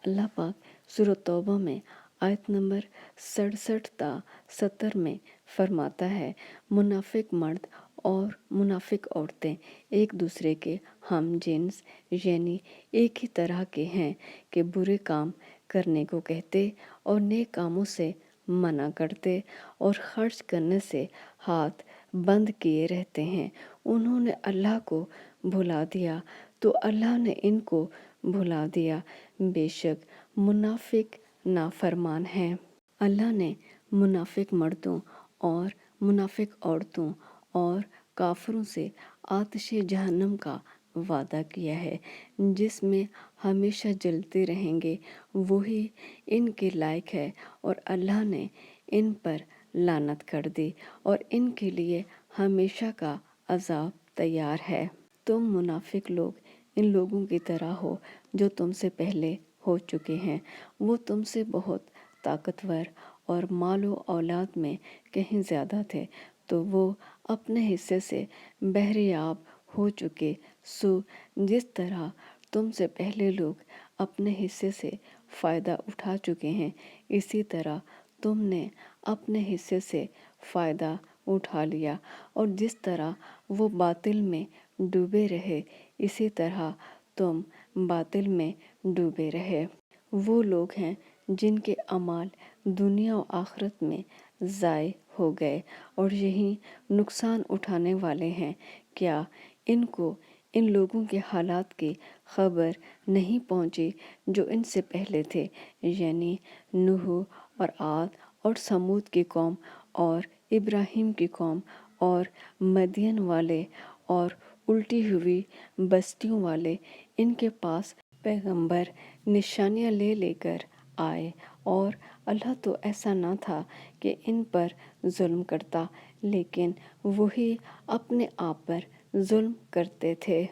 अल्लाह पाक सूरह तौबा में आयत नंबर 67 ता 70 में फरमाता है, मुनाफिक मर्द और मुनाफिक औरतें एक दूसरे के हम जिन्स यानी एक ही तरह के हैं कि बुरे काम करने को कहते और नेक कामों से मना करते और खर्च करने से हाथ बंद किए रहते हैं। उन्होंने अल्लाह को भुला दिया तो अल्लाह ने इनको भुला दिया। बेशक मुनाफिक नाफरमान हैं। अल्लाह ने मुनाफिक मर्दों और मुनाफिक औरतों और काफिरों से आतिश जहन्नम का वादा किया है जिसमें हमेशा जलते रहेंगे, वही इनके लायक है। और अल्लाह ने इन पर लानत कर दी और इनके लिए हमेशा का अजाब तैयार है। तुम मुनाफिक लोग इन लोगों की तरह हो जो तुमसे पहले हो चुके हैं। वो तुमसे बहुत ताकतवर और मालो औलाद में कहीं ज़्यादा थे, तो वो अपने हिस्से से बहरियाब हो चुके। सो जिस तरह तुमसे पहले लोग अपने हिस्से से फ़ायदा उठा चुके हैं, इसी तरह तुमने अपने हिस्से से फ़ायदा उठा लिया। और जिस तरह वो बातिल में डूबे रहे, इसी तरह तुम बातिल में डूबे रहे। वो लोग हैं जिनके अमाल दुनिया और आखिरत में ज़ाय हो गए और यही नुकसान उठाने वाले हैं। क्या इनको इन लोगों के हालात की खबर नहीं पहुंची जो इनसे पहले थे, यानी नूह और आद और समूद की कौम और इब्राहिम की कौम और मदियन वाले और उल्टी हुई बस्तियों वाले। इनके पास पैगंबर निशानियां ले लेकर आए और अल्लाह तो ऐसा ना था कि इन पर जुल्म करता, लेकिन वही अपने आप पर जुल्म करते थे।